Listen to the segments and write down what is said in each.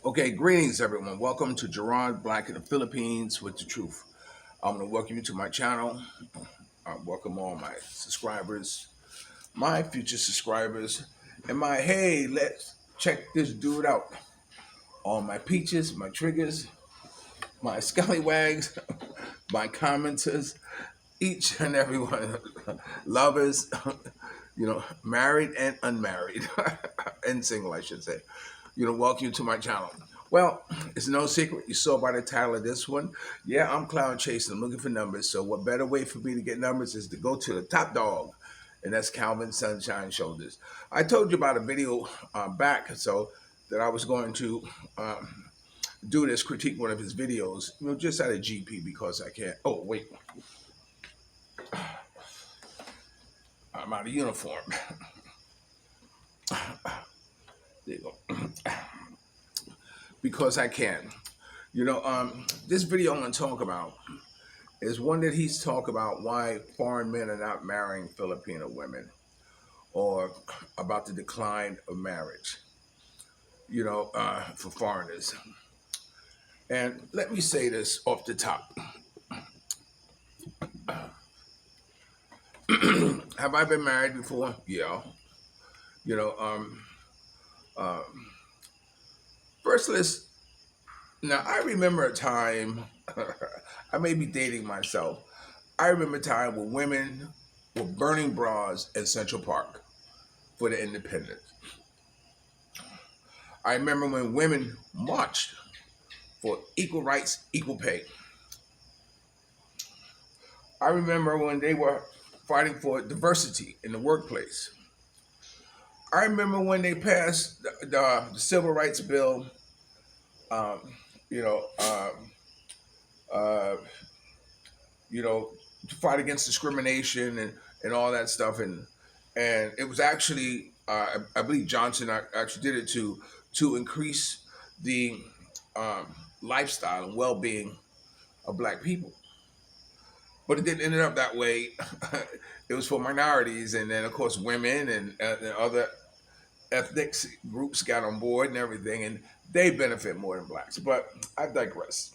Okay, greetings everyone. Welcome to Gerard Black in the Philippines with the truth. I'm going to welcome you to my channel. Welcome all my subscribers, my future subscribers, and my hey, let's check this dude out. All my peaches, my triggers, my scallywags, my commenters, each and every one, lovers, married and unmarried, and single, I should say. Welcome you to my channel. Well, it's no secret. You saw by the title of this one. Yeah, I'm cloud chasing. I'm looking for numbers. So what better way for me to get numbers is to go to the top dog, and that's Calvin Sunshine Shoulders. I told you about a video back, so that I was going to do this, critique one of his videos, just out of GP because I can't. Oh, wait. I'm out of uniform. There you go. Because I can. This video I'm going to talk about is one that he's talk about why foreign men are not marrying Filipino women, or about the decline of marriage, for foreigners. And let me say this off the top. Have I been married before? Yeah. You know, first, now I remember a time, I may be dating myself. I remember a time when women were burning bras in Central Park for the independence. I remember when women marched for equal rights, equal pay. I remember when they were fighting for diversity in the workplace. I remember when they passed the Civil Rights Bill, um, you know, um, uh, to fight against discrimination and all that stuff. And it was actually, I believe Johnson actually did it to increase the lifestyle and well-being of Black people. But it didn't end up that way. It was for minorities, and then of course women and other ethnic groups got on board and everything, and they benefit more than Blacks. But I digress.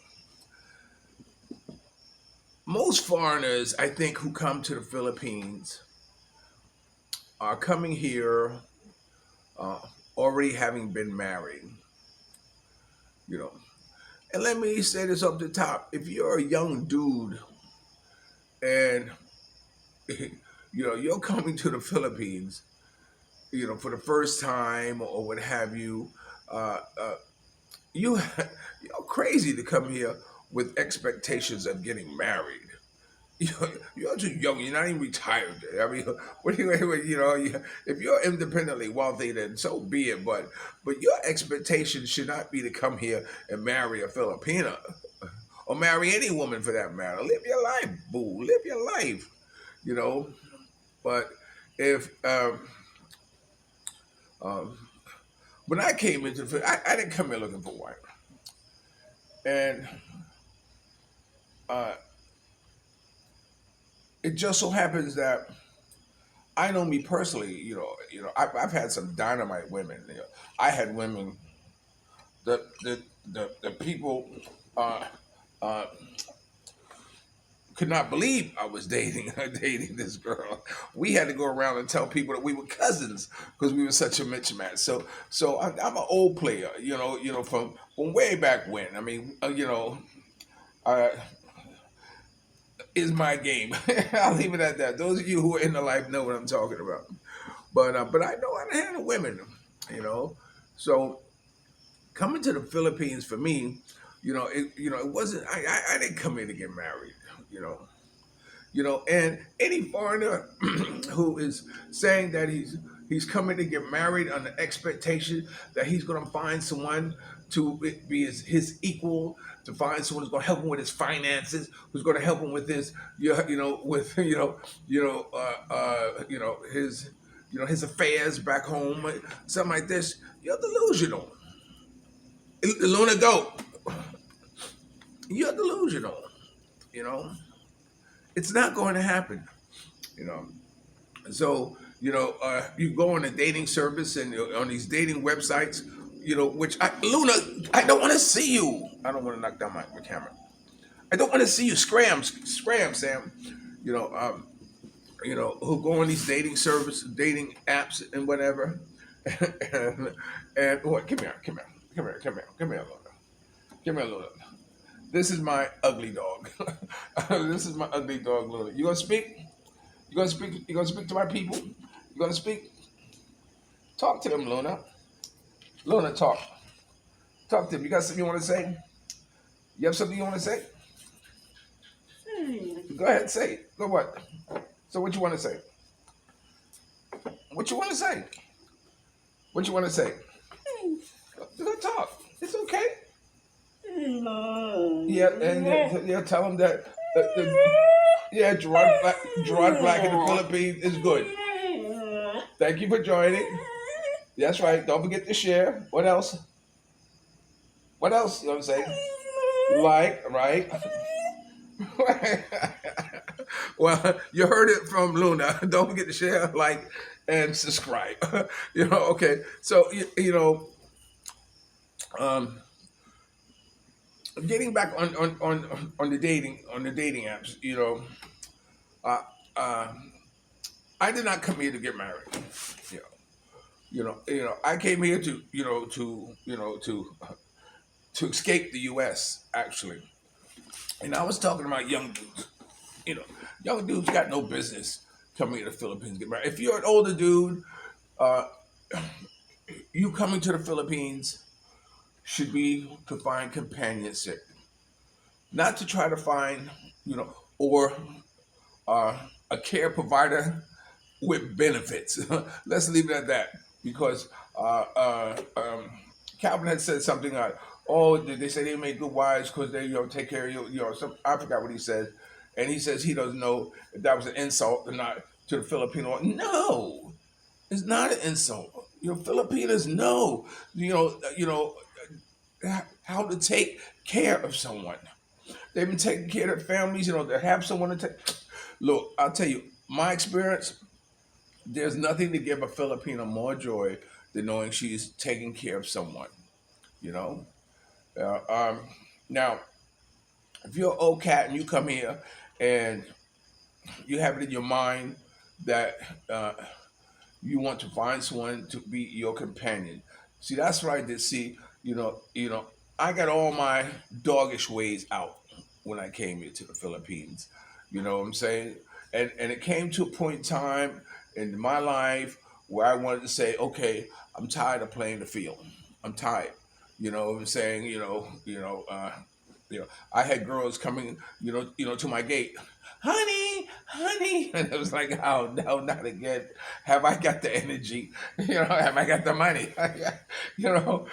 Most foreigners, I think, who come to the Philippines are coming here uh, already having been married. And let me say this up the top: if you're a young dude and you're coming to the Philippines, for the first time or what have you, uh, uh, you're crazy to come here with expectations of getting married. You're too young. You're not even retired. I mean, what do if you're independently wealthy, then so be it. But your expectation should not be to come here and marry a Filipina, or marry any woman for that matter. Live your life, boo. Live your life. You know. But if um, when I came into the, I didn't come here looking for wife, and uh, it just so happens that I know me personally. I've had some dynamite women. I had women that the people uh, uh, could not believe I was dating this girl. We had to go around and tell people that we were cousins because we were such a mismatch. So I'm an old player, from way back when. I mean, uh, is my game. I'll leave it at that. Those of you who are in the life know what I'm talking about. But I know how to handle women, you know. So coming to the Philippines for me, it wasn't. I didn't come here to get married, you know. And any foreigner who is saying that he's coming to get married on the expectation that he's going to find someone to be his equal, to find someone who's going to help him with his finances, who's going to help him with his, with his, his affairs back home, something like this. You're delusional. Luna, go. You're delusional. You know. It's not going to happen, you know. So, you go on a dating service and on these dating websites, which Luna, I don't want to see you. I don't want to knock down my camera. I don't want to see you scram, Sam. You know, um, who go on these dating apps and whatever. and what? Come here, Luna. Come here, Luna. This is my ugly dog. This is my ugly dog, Luna. You gonna speak? You gonna speak? You gonna speak to my people? You gonna speak? Talk to them, Luna. Luna, talk. Talk to them. You got something you want to say? You have something you want to say? Go ahead, say it. Go what? So what you want to say? What you want to say? What you want to say? Go talk. It's okay. Yeah, and tell them that. Yeah, Gerard Black in the Philippines is good. Thank you for joining. That's right. Don't forget to share. What else? What else? You know what I'm saying? Like, right? Well, you heard it from Luna. Don't forget to share, like, and subscribe. Okay. So, um, getting back on the dating apps, uh, uh, I did not come here to get married. You I came here to escape the U.S. actually, and I was talking about young dudes. Young dudes got no business coming to the Philippines to get married. If you're an older dude, uh, you coming to the Philippines should be to find companionship, not to try to find, or uh, a care provider with benefits. Let's leave it at that because Calvin had said something like, "Oh, they say they make good wives because they take care of you." I forgot what he said, and he says he doesn't know if that was an insult or not to the Filipino. No, it's not an insult. Filipinos know, how to take care of someone. They've been taking care of their families. They have someone to take. Look, I'll tell you, my experience. There's nothing to give a Filipino more joy than knowing she's taking care of someone. You know. Uh, um, Now, if you're an old cat and you come here and you have it in your mind that you want to find someone to be your companion, see, that's what I did. See, I got all my doggish ways out when I came here to the Philippines. You know what I'm saying? And it came to a point in time in my life where I wanted to say, okay, I'm tired of playing the field. I'm tired. You know what I'm saying? I had girls coming, to my gate, honey, honey, and it was like, oh no, not again. Have I got the energy? Have I got the money? you know,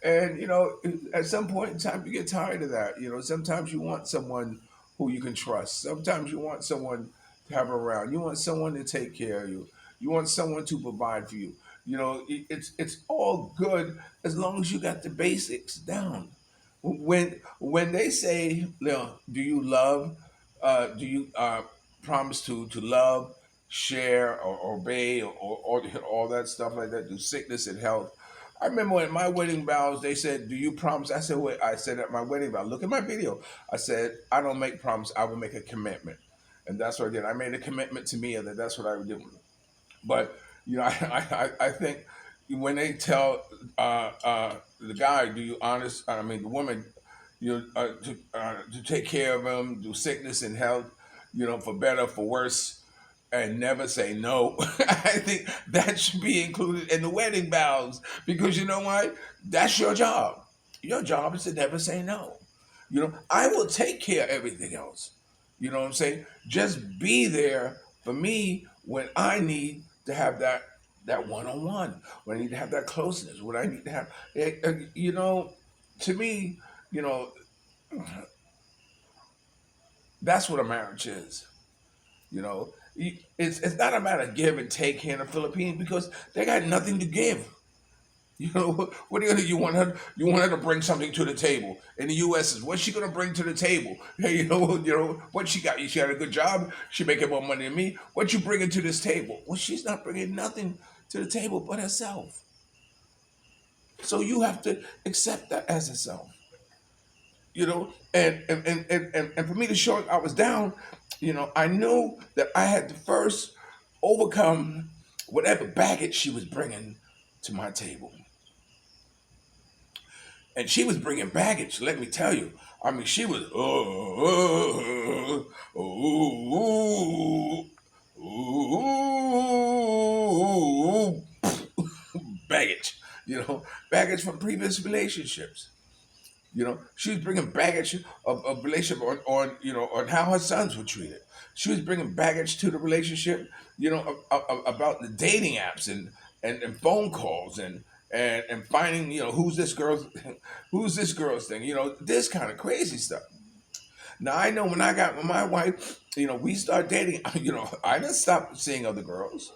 and at some point in time, you get tired of that. Sometimes you want someone who you can trust. Sometimes you want someone to have around. You want someone to take care of you. You want someone to provide for you. It's all good as long as you got the basics down. When they say, do you love? Do you promise to love, share, or obey, or all that stuff like that? Do sickness and health? I remember at my wedding vows, they said, "Do you promise?" I said, "Wait." I said at my wedding vow, look at my video. I said, "I don't make promise. I will make a commitment," and that's what I did. I made a commitment to me, and that's what I would do. But I think when they tell the guy, do you honest? I mean, the woman, to take care of him, do sickness and health, for better, for worse, and never say no. I think that should be included in the wedding vows because you know what? That's your job. Your job is to never say no. I will take care of everything else. You know what I'm saying? Just be there for me when I need to have that one on one, when I need to have that closeness, when I need to have, to me, you know, that's what a marriage is. You know, it's not a matter of give and take here in the Philippines because they got nothing to give. What are you gonna? You want her to bring something to the table. In the U.S., is what's she gonna bring to the table? Hey, what she got? She got a good job. She making more money than me. What you bringing to this table? Well, she's not bringing nothing to the table but herself. So you have to accept that as a self, you know. And for me to show I was down, I knew that I had to first overcome whatever baggage she was bringing to my table. And she was bringing baggage, let me tell you. I mean, she was, baggage, baggage from previous relationships. She was bringing baggage of relationship on how her sons were treated. She was bringing baggage to the relationship, about the dating apps and phone calls and finding, who's this girl's who's this girl's thing, this kind of crazy stuff. Now I know when I got with my wife, we started dating. I didn't stop seeing other girls.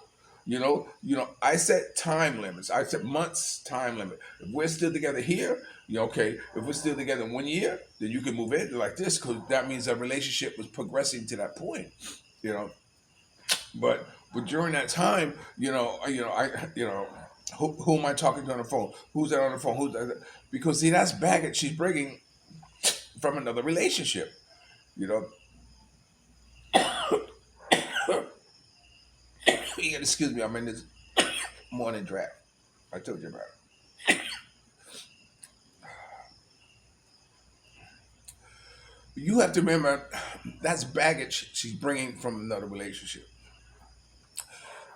I set time limits. I set months time limit. If we're still together here, okay. If we're still together 1 year, then you can move in like this because that means our relationship was progressing to that point. You know, but during that time, who am I talking to on the phone? Who's that on the phone? Who's that? Because see, that's baggage she's bringing from another relationship. You know, you gotta excuse me. I'm in this morning draft. I told you about it. You have to remember that's baggage she's bringing from another relationship.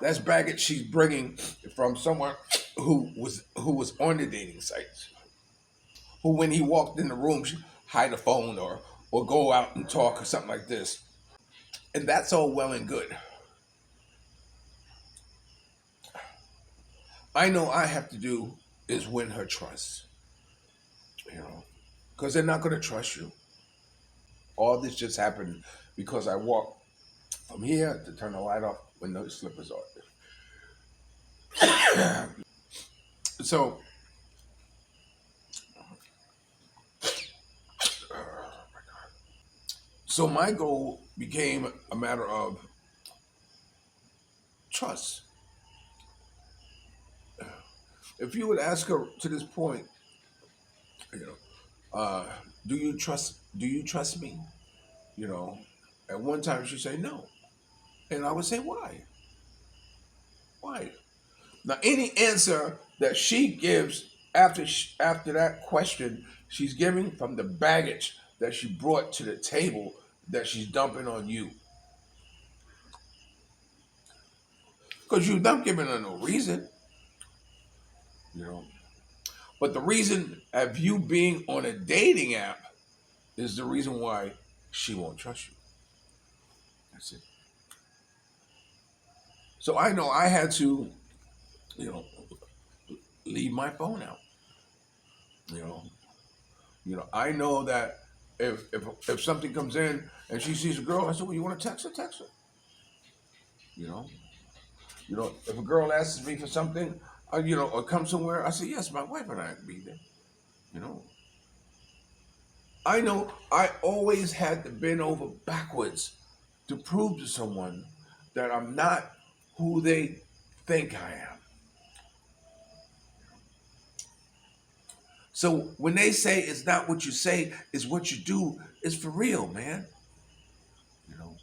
That's baggage she's bringing from someone who was on the dating sites. Who, when he walked in the room, she hide a phone or go out and talk or something like this. And that's all well and good. I know I have to do is win her trust. Because they're not going to trust you. All this just happened because I walked from here to turn the light off when those slippers are. So, my goal became a matter of trust. If you would ask her to this point, you know, do you trust? Do you trust me? At one time she'd say no, and I would say why? Why? Now, any answer that she gives after that question, she's giving from the baggage that she brought to the table that she's dumping on you. Because you're not giving her no reason, you know. But the reason of you being on a dating app is the reason why she won't trust you. That's it. So I know I had to, you know, leave my phone out. You know, I know that if something comes in and she sees a girl, I said, "Well, you want to text her? Text her." You know, if a girl asks me for something, or come somewhere, I say, "Yes, my wife and I can be there." You know, I know I always had to bend over backwards to prove to someone that I'm not who they think I am. So when they say it's not what you say, it's what you do, it's for real, man. You know,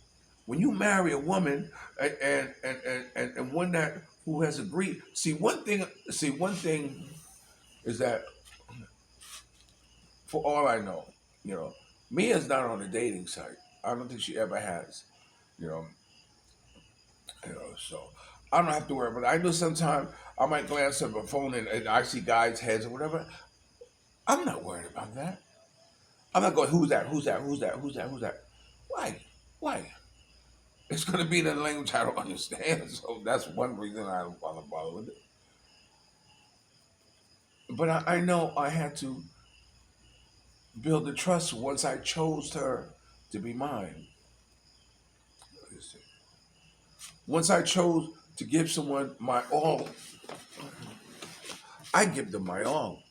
when you marry a woman and one that who has agreed. See one thing is that for all I know, you know, Mia's not on a dating site. I don't think she ever has. You know, so I don't have to worry. But I know sometimes I might glance at my phone and I see guys' heads or whatever. I'm not worried about that. I'm not going, who's that? Who's that? Who's that? Who's that? Who's that? Why? Why? It's going to be in a language I don't understand. So that's one reason I don't want to bother with it. But I know I had to build the trust once I chose her to be mine. Once I chose to give someone my all, I give them my all.